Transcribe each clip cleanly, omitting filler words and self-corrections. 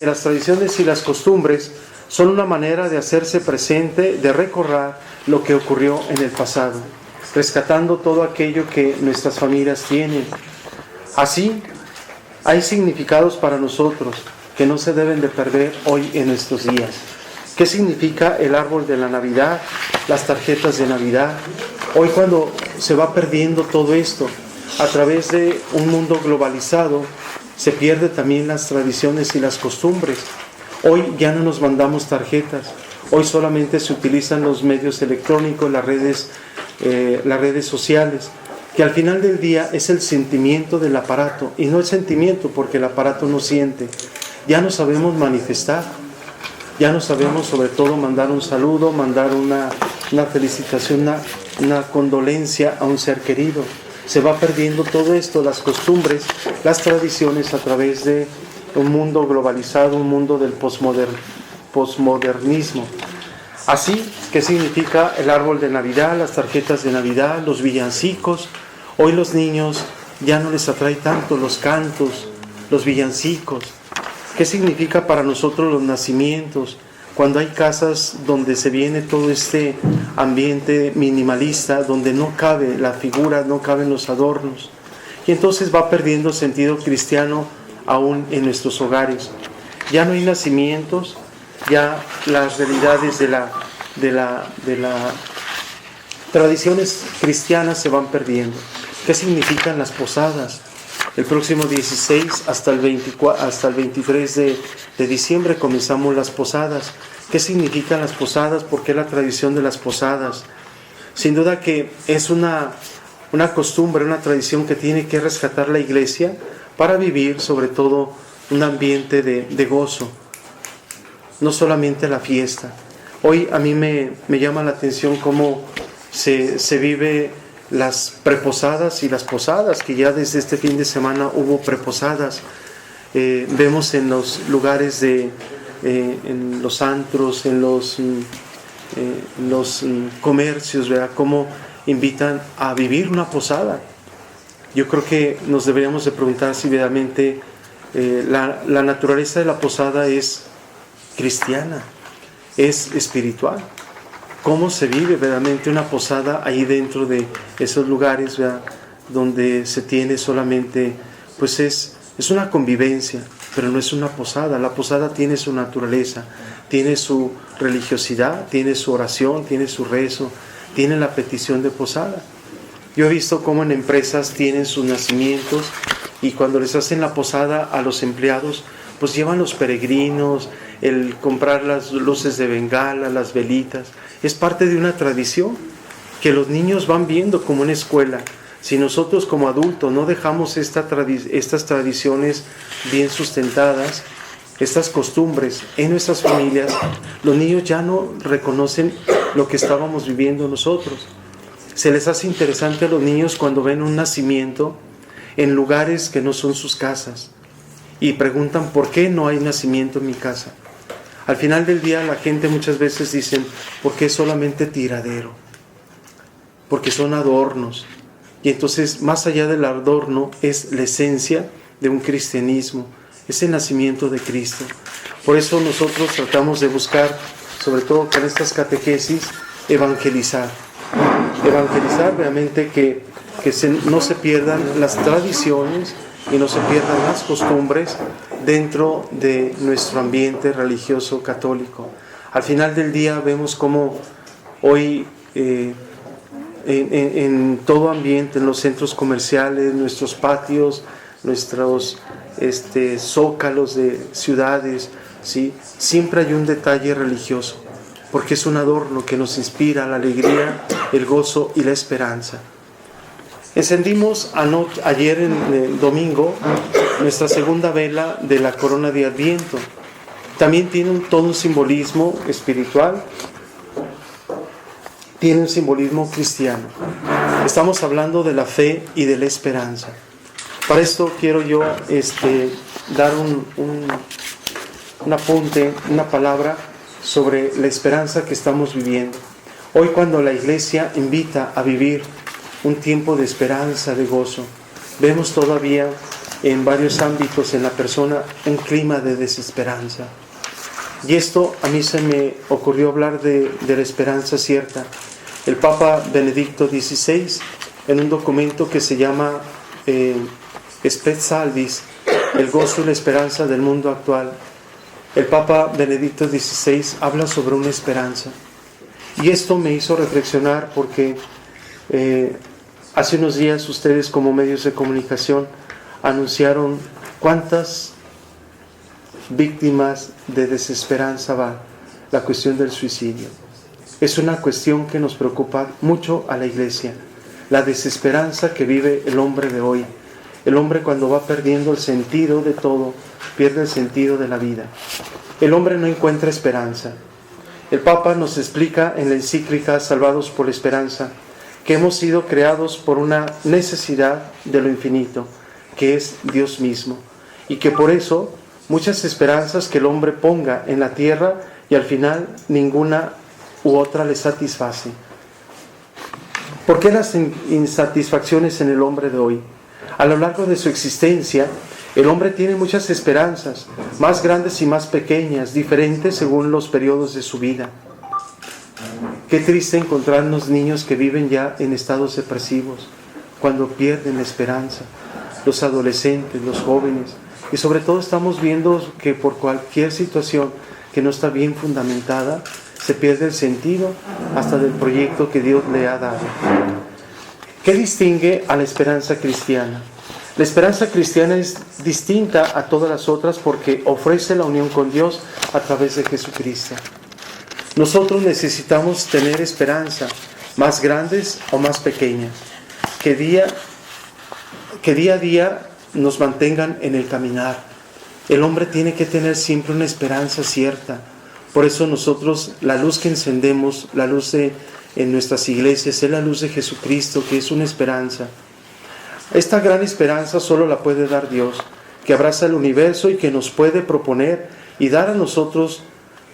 Las tradiciones y las costumbres son una manera de hacerse presente, de recordar lo que ocurrió en el pasado, rescatando todo aquello que nuestras familias tienen. Así, hay significados para nosotros que no se deben de perder hoy en nuestros días. ¿Qué significa el árbol de la Navidad, las tarjetas de Navidad? Hoy, cuando se va perdiendo todo esto a través de un mundo globalizado, se pierden también las tradiciones y las costumbres. Hoy ya no nos mandamos tarjetas, hoy solamente se utilizan los medios electrónicos, las redes sociales, que al final del día es el sentimiento del aparato, y no el sentimiento porque el aparato no siente. Ya no sabemos manifestar, ya no sabemos sobre todo mandar un saludo, mandar una felicitación, una condolencia a un ser querido. Se va perdiendo todo esto, las costumbres, las tradiciones, a través de un mundo globalizado, un mundo del posmodernismo. Así, ¿qué significa el árbol de Navidad, las tarjetas de Navidad, los villancicos? Hoy los niños ya no les atrae tanto los cantos, los villancicos. ¿Qué significa para nosotros los nacimientos? Cuando hay casas donde se viene todo este ambiente minimalista, donde no cabe la figura, no caben los adornos. Y entonces va perdiendo sentido cristiano aún en nuestros hogares. Ya no hay nacimientos, ya las realidades de las tradiciones cristianas se van perdiendo. ¿Qué significan las posadas? El próximo 16 hasta el 23 de diciembre comenzamos las posadas. ¿Qué significan las posadas? ¿Por qué la tradición de las posadas? Sin duda que es una costumbre, una tradición que tiene que rescatar la Iglesia para vivir sobre todo un ambiente de gozo, no solamente la fiesta. Hoy a mí me llama la atención cómo se vive las preposadas y las posadas, que ya desde este fin de semana hubo preposadas. Vemos en los lugares en los antros, en los comercios, ¿verdad?, cómo invitan a vivir una posada. Yo creo que nos deberíamos de preguntar si verdaderamente la naturaleza de la posada es cristiana, es espiritual. ¿Cómo se vive verdaderamente una posada ahí dentro de esos lugares, ¿verdad?, donde se tiene solamente, pues es una convivencia, pero no es una posada? La posada tiene su naturaleza, tiene su religiosidad, tiene su oración, tiene su rezo, tiene la petición de posada. Yo he visto cómo en empresas tienen sus nacimientos y cuando les hacen la posada a los empleados, pues llevan los peregrinos, el comprar las luces de bengala, las velitas. Es parte de una tradición que los niños van viendo como en escuela. Si nosotros como adultos no dejamos estas tradiciones bien sustentadas, estas costumbres en nuestras familias, los niños ya no reconocen lo que estábamos viviendo nosotros. Se les hace interesante a los niños cuando ven un nacimiento en lugares que no son sus casas y preguntan ¿por qué no hay nacimiento en mi casa? Al final del día la gente muchas veces dice ¿por qué solamente tiradero? Porque son adornos. Y entonces, más allá del adorno, es la esencia de un cristianismo, es el nacimiento de Cristo. Por eso nosotros tratamos de buscar, sobre todo con estas catequesis, evangelizar realmente que no se pierdan las tradiciones y no se pierdan las costumbres dentro de nuestro ambiente religioso católico. Al final del día vemos cómo hoy en todo ambiente, en los centros comerciales, nuestros patios, nuestros zócalos de ciudades, ¿sí?, siempre hay un detalle religioso, porque es un adorno que nos inspira la alegría, el gozo y la esperanza. Encendimos ayer en el domingo nuestra segunda vela de la corona de Adviento. También tiene todo un simbolismo espiritual, tiene un simbolismo cristiano. Estamos hablando de la fe y de la esperanza. Para esto quiero yo dar un apunte, una palabra sobre la esperanza que estamos viviendo. Hoy, cuando la Iglesia invita a vivir un tiempo de esperanza, de gozo, vemos todavía en varios ámbitos en la persona un clima de desesperanza. Y esto a mí se me ocurrió hablar de la esperanza cierta. El Papa Benedicto XVI, en un documento que se llama Spes Salvis, el gozo y la esperanza del mundo actual, el Papa Benedicto XVI habla sobre una esperanza. Y esto me hizo reflexionar porque hace unos días ustedes, como medios de comunicación, anunciaron cuántas víctimas de desesperanza va la cuestión del suicidio. Es una cuestión que nos preocupa mucho a la Iglesia, la desesperanza que vive el hombre de hoy. El hombre, cuando va perdiendo el sentido de todo, pierde el sentido de la vida. El hombre no encuentra esperanza. El Papa nos explica en la encíclica Salvados por la Esperanza que hemos sido creados por una necesidad de lo infinito, que es Dios mismo, y que por eso muchas esperanzas que el hombre ponga en la tierra y al final ninguna u otra le satisface. ¿Por qué las insatisfacciones en el hombre de hoy? A lo largo de su existencia, el hombre tiene muchas esperanzas, más grandes y más pequeñas, diferentes según los periodos de su vida. Qué triste encontrarnos niños que viven ya en estados depresivos, cuando pierden la esperanza, los adolescentes, los jóvenes, y sobre todo estamos viendo que por cualquier situación que no está bien fundamentada, se pierde el sentido hasta del proyecto que Dios le ha dado. ¿Qué distingue a la esperanza cristiana? La esperanza cristiana es distinta a todas las otras porque ofrece la unión con Dios a través de Jesucristo. Nosotros necesitamos tener esperanza, más grandes o más pequeñas, que día a día nos mantengan en el caminar. El hombre tiene que tener siempre una esperanza cierta. Por eso nosotros, la luz que encendemos, la luz en nuestras iglesias, es la luz de Jesucristo, que es una esperanza. Esta gran esperanza solo la puede dar Dios, que abraza el universo y que nos puede proponer y dar a nosotros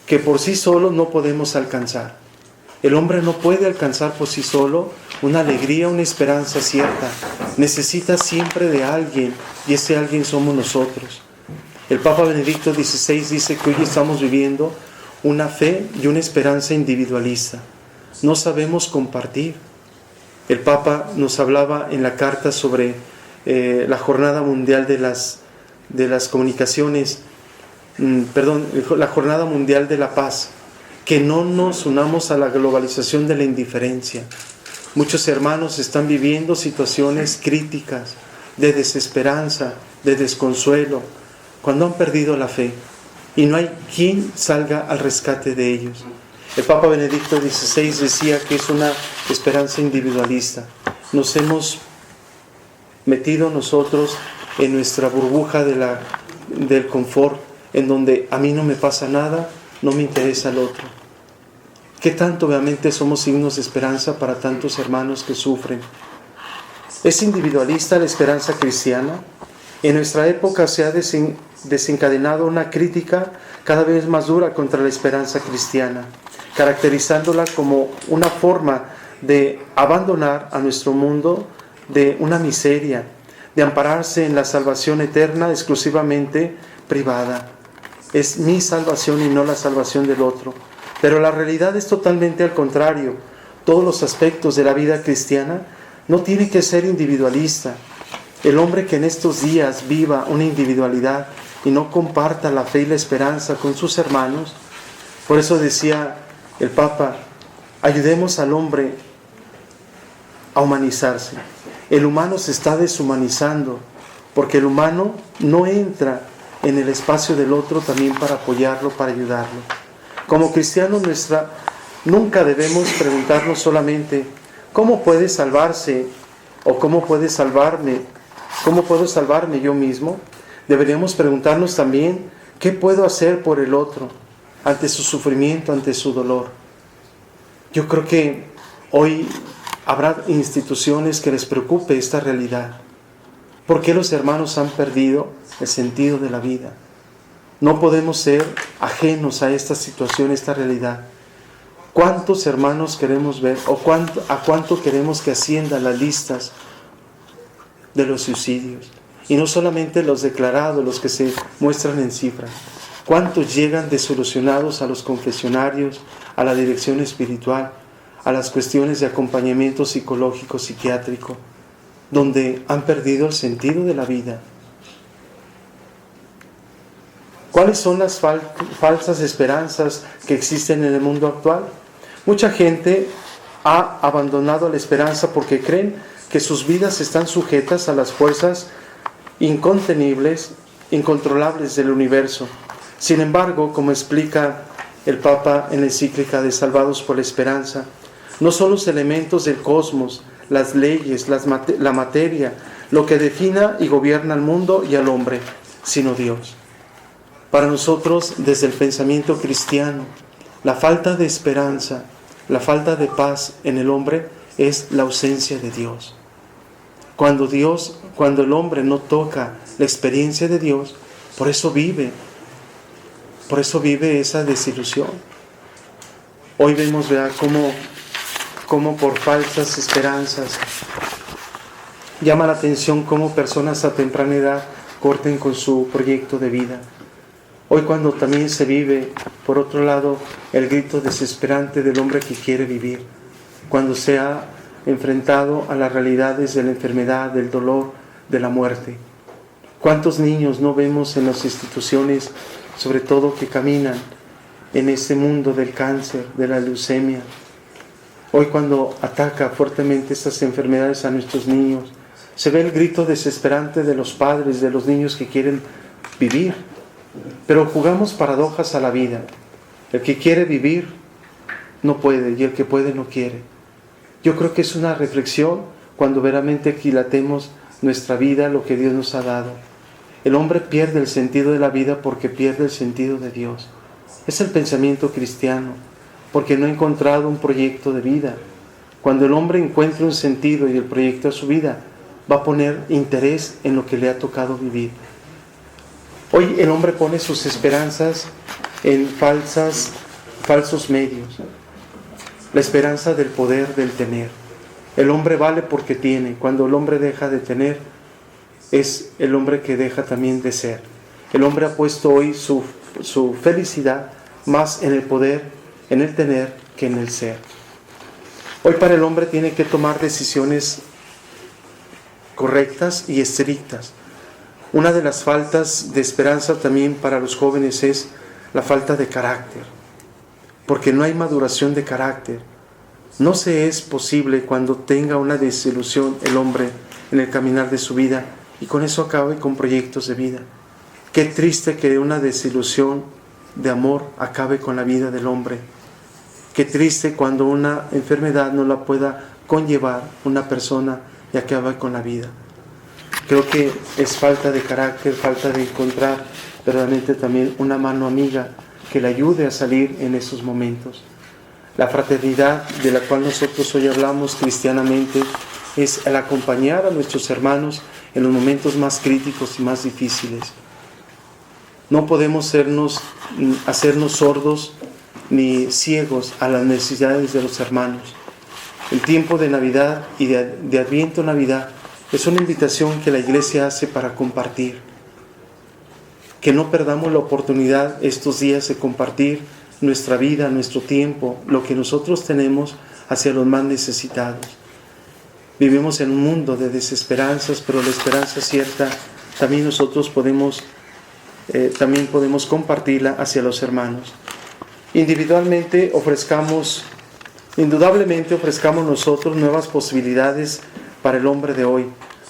que por sí solo no podemos alcanzar. El hombre no puede alcanzar por sí solo una alegría, una esperanza cierta. Necesita siempre de alguien, y ese alguien somos nosotros. El Papa Benedicto XVI dice que hoy estamos viviendo una fe y una esperanza individualista. No sabemos compartir. El Papa nos hablaba en la carta sobre la Jornada Mundial de las Comunicaciones, la Jornada Mundial de la Paz, que no nos unamos a la globalización de la indiferencia. Muchos hermanos están viviendo situaciones críticas, de desesperanza, de desconsuelo, cuando han perdido la fe, y no hay quien salga al rescate de ellos. El Papa Benedicto XVI decía que es una esperanza individualista. Nos hemos metido nosotros en nuestra burbuja del confort, en donde a mí no me pasa nada, no me interesa el otro. ¿Qué tanto obviamente somos signos de esperanza para tantos hermanos que sufren? ¿Es individualista la esperanza cristiana? En nuestra época se ha desencadenado una crítica cada vez más dura contra la esperanza cristiana, caracterizándola como una forma de abandonar a nuestro mundo de una miseria, de ampararse en la salvación eterna exclusivamente privada. Es mi salvación y no la salvación del otro. Pero la realidad es totalmente al contrario. Todos los aspectos de la vida cristiana no tienen que ser individualista. El hombre que en estos días viva una individualidad y no comparta la fe y la esperanza con sus hermanos, por eso decía el Papa, ayudemos al hombre a humanizarse. El humano se está deshumanizando porque el humano no entra en el espacio del otro también para apoyarlo, para ayudarlo. Como cristianos nunca debemos preguntarnos solamente ¿cómo puede salvarse? O ¿cómo puede salvarme? ¿Cómo puedo salvarme yo mismo? Deberíamos preguntarnos también ¿qué puedo hacer por el otro ante su sufrimiento, ante su dolor? Yo creo que hoy habrá instituciones que les preocupe esta realidad. ¿Por qué los hermanos han perdido el sentido de la vida? No podemos ser ajenos a esta situación, esta realidad. ¿Cuántos hermanos queremos ver o a cuánto queremos que asciendan las listas de los suicidios? Y no solamente los declarados, los que se muestran en cifras. ¿Cuántos llegan desilusionados a los confesionarios, a la dirección espiritual, a las cuestiones de acompañamiento psicológico, psiquiátrico, donde han perdido el sentido de la vida? ¿Cuáles son las falsas esperanzas que existen en el mundo actual? Mucha gente ha abandonado la esperanza porque creen que sus vidas están sujetas a las fuerzas incontenibles, incontrolables del universo. Sin embargo, como explica el Papa en la encíclica de Salvados por la Esperanza, no son los elementos del cosmos, las leyes, la materia, lo que defina y gobierna al mundo y al hombre, sino Dios. Para nosotros, desde el pensamiento cristiano, la falta de esperanza, la falta de paz en el hombre es la ausencia de Dios. Cuando el hombre no toca la experiencia de Dios, por eso vive esa desilusión. Hoy vemos, ¿verdad?, cómo por falsas esperanzas llama la atención cómo personas a temprana edad corten con su proyecto de vida. Hoy cuando también se vive, por otro lado, el grito desesperante del hombre que quiere vivir, cuando se ha enfrentado a las realidades de la enfermedad, del dolor, de la muerte. ¿Cuántos niños no vemos en las instituciones, sobre todo que caminan en ese mundo del cáncer, de la leucemia? Hoy cuando ataca fuertemente estas enfermedades a nuestros niños, se ve el grito desesperante de los padres, de los niños que quieren vivir. Pero jugamos paradojas a la vida. El que quiere vivir no puede y el que puede no quiere. Yo creo que es una reflexión cuando verdaderamente aquilatemos nuestra vida, lo que Dios nos ha dado. El hombre pierde el sentido de la vida porque pierde el sentido de Dios. Es el pensamiento cristiano, porque no ha encontrado un proyecto de vida. Cuando el hombre encuentre un sentido y el proyecto de su vida, va a poner interés en lo que le ha tocado vivir. Hoy el hombre pone sus esperanzas en falsos medios. La esperanza del poder, del tener. El hombre vale porque tiene. Cuando el hombre deja de tener, es el hombre que deja también de ser. El hombre ha puesto hoy su felicidad más en el poder, en el tener, que en el ser. Hoy para el hombre tiene que tomar decisiones correctas y estrictas. Una de las faltas de esperanza también para los jóvenes es la falta de carácter, porque no hay maduración de carácter. No se es posible cuando tenga una desilusión el hombre en el caminar de su vida y con eso acabe con proyectos de vida. Qué triste que una desilusión de amor acabe con la vida del hombre. Qué triste cuando una enfermedad no la pueda conllevar una persona y acabe con la vida. Creo que es falta de carácter, falta de encontrar verdaderamente también una mano amiga que le ayude a salir en esos momentos. La fraternidad de la cual nosotros hoy hablamos cristianamente es el acompañar a nuestros hermanos en los momentos más críticos y más difíciles. No podemos hacernos sordos ni ciegos a las necesidades de los hermanos. El tiempo de Navidad y de Adviento Navidad es una invitación que la Iglesia hace para compartir. Que no perdamos la oportunidad estos días de compartir nuestra vida, nuestro tiempo, lo que nosotros tenemos hacia los más necesitados. Vivimos en un mundo de desesperanzas, pero la esperanza cierta también nosotros podemos compartirla hacia los hermanos. Indudablemente ofrezcamos nosotros nuevas posibilidades para el hombre de hoy,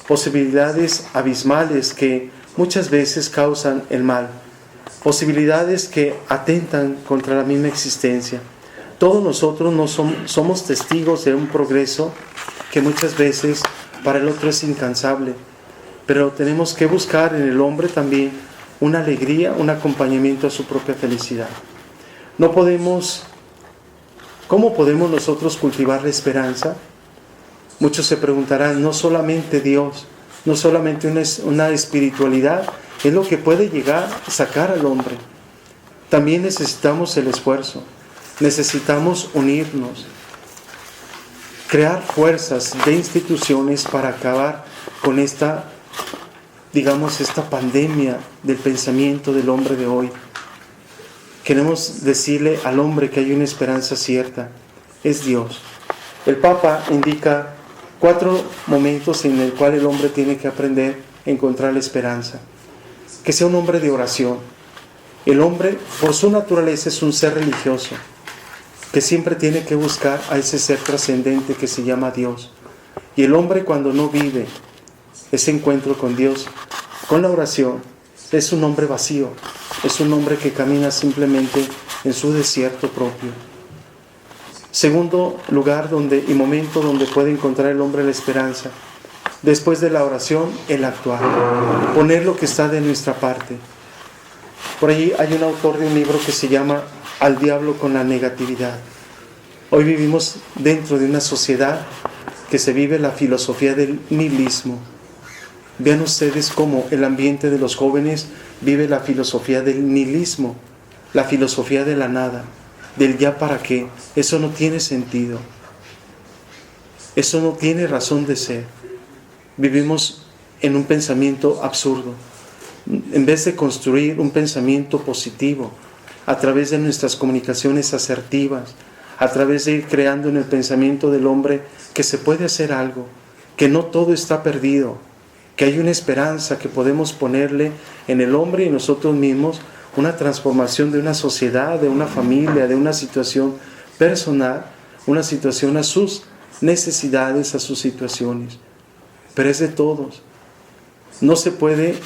posibilidades abismales que muchas veces causan el mal, posibilidades que atentan contra la misma existencia. Todos nosotros somos testigos de un progreso que muchas veces para el otro es incansable, pero tenemos que buscar en el hombre también una alegría, un acompañamiento a su propia felicidad. ¿Cómo podemos nosotros cultivar la esperanza? Muchos se preguntarán, no solamente Dios, no solamente una espiritualidad es lo que puede llegar a sacar al hombre. También necesitamos el esfuerzo, necesitamos unirnos, crear fuerzas de instituciones para acabar con esta digamos, esta pandemia del pensamiento del hombre de hoy. Queremos decirle al hombre que hay una esperanza cierta, es Dios. El Papa indica 4 momentos en el cual el hombre tiene que aprender a encontrar la esperanza. Que sea un hombre de oración. El hombre, por su naturaleza, es un ser religioso, que siempre tiene que buscar a ese ser trascendente que se llama Dios. Y el hombre, cuando no vive ese encuentro con Dios, con la oración, es un hombre vacío, es un hombre que camina simplemente en su desierto propio. Segundo lugar y momento donde puede encontrar el hombre la esperanza, después de la oración, el actuar, poner lo que está de nuestra parte. Por allí hay un autor de un libro que se llama Al diablo con la negatividad. Hoy vivimos dentro de una sociedad que se vive la filosofía del nihilismo. Vean ustedes cómo el ambiente de los jóvenes vive la filosofía del nihilismo, la filosofía de la nada, del ya para qué. Eso no tiene sentido. Eso no tiene razón de ser. Vivimos en un pensamiento absurdo. En vez de construir un pensamiento positivo a través de nuestras comunicaciones asertivas, a través de ir creando en el pensamiento del hombre que se puede hacer algo, que no todo está perdido, que hay una esperanza, que podemos ponerle en el hombre y nosotros mismos una transformación de una sociedad, de una familia, de una situación personal, una situación a sus necesidades, a sus situaciones. Pero es de todos. No se puede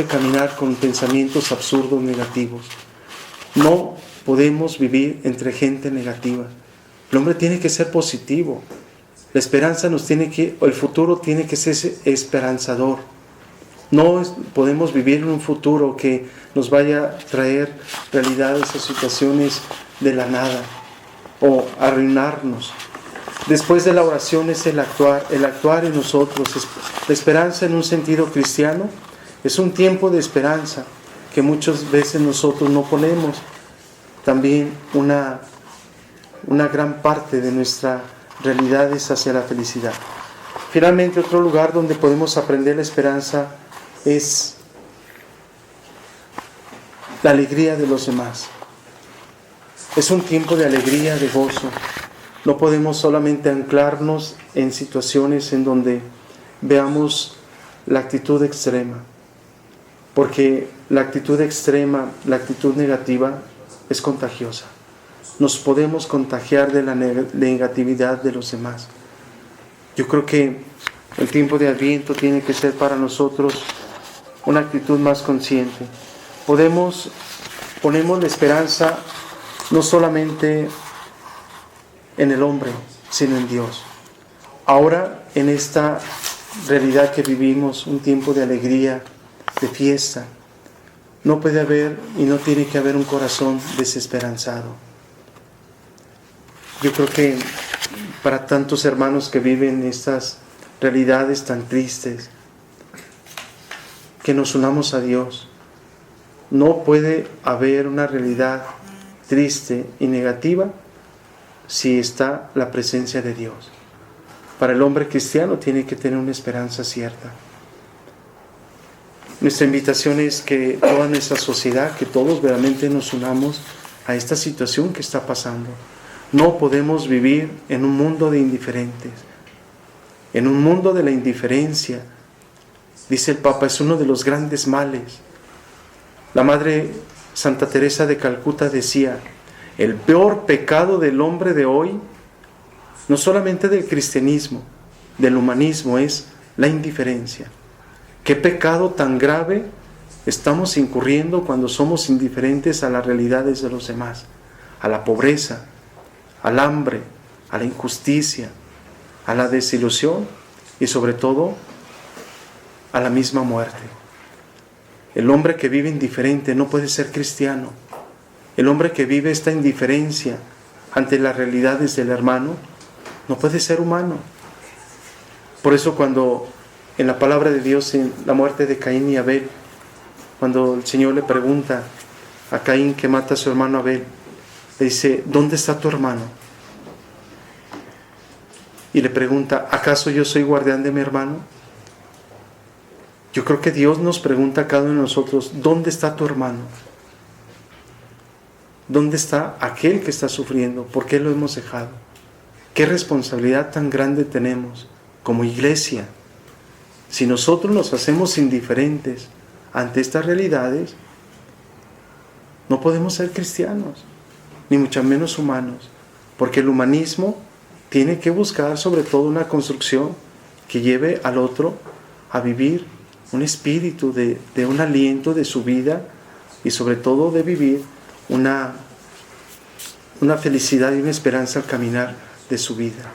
caminar con pensamientos absurdos, negativos. No podemos vivir entre gente negativa. El hombre tiene que ser positivo. La esperanza el futuro tiene que ser esperanzador. No podemos vivir en un futuro que nos vaya a traer realidades o situaciones de la nada o arruinarnos. Después de la oración es el actuar en nosotros. La esperanza en un sentido cristiano es un tiempo de esperanza que muchas veces nosotros no ponemos también una gran parte de nuestra realidad es hacia la felicidad. Finalmente, otro lugar donde podemos aprender la esperanza es la alegría de los demás. Es un tiempo de alegría, de gozo. No podemos solamente anclarnos en situaciones en donde veamos la actitud extrema, porque la actitud extrema, la actitud negativa es contagiosa. Nos podemos contagiar de la negatividad de los demás. Yo creo que el tiempo de Adviento tiene que ser para nosotros una actitud más consciente. Ponemos la esperanza no solamente en el hombre, sino en Dios. Ahora, en esta realidad que vivimos, un tiempo de alegría, de fiesta, no puede haber y no tiene que haber un corazón desesperanzado. Yo creo que para tantos hermanos que viven estas realidades tan tristes, que nos unamos a Dios. No puede haber una realidad triste y negativa si está la presencia de Dios. Para el hombre cristiano tiene que tener una esperanza cierta. Nuestra invitación es que toda nuestra sociedad, que todos verdaderamente nos unamos a esta situación que está pasando. No podemos vivir en un mundo de indiferentes, en un mundo de la indiferencia. Dice el Papa, es uno de los grandes males. La Madre Santa Teresa de Calcuta decía, el peor pecado del hombre de hoy, no solamente del cristianismo, del humanismo, es la indiferencia. ¿Qué pecado tan grave estamos incurriendo cuando somos indiferentes a las realidades de los demás? A la pobreza, al hambre, a la injusticia, a la desilusión y sobre todo a la misma muerte. El hombre que vive indiferente no puede ser cristiano. El hombre que vive esta indiferencia ante las realidades del hermano no puede ser humano. Por eso cuando en la palabra de Dios, en la muerte de Caín y Abel, cuando el Señor le pregunta a Caín que mata a su hermano Abel, le dice, ¿dónde está tu hermano? Y le pregunta, ¿acaso yo soy guardián de mi hermano? Yo creo que Dios nos pregunta a cada uno de nosotros, ¿dónde está tu hermano? ¿Dónde está aquel que está sufriendo? ¿Por qué lo hemos dejado? ¿Qué responsabilidad tan grande tenemos como iglesia? Si nosotros nos hacemos indiferentes ante estas realidades, no podemos ser cristianos, ni mucho menos humanos, porque el humanismo tiene que buscar sobre todo una construcción que lleve al otro a vivir un espíritu de un aliento de su vida y sobre todo de vivir una felicidad y una esperanza al caminar de su vida.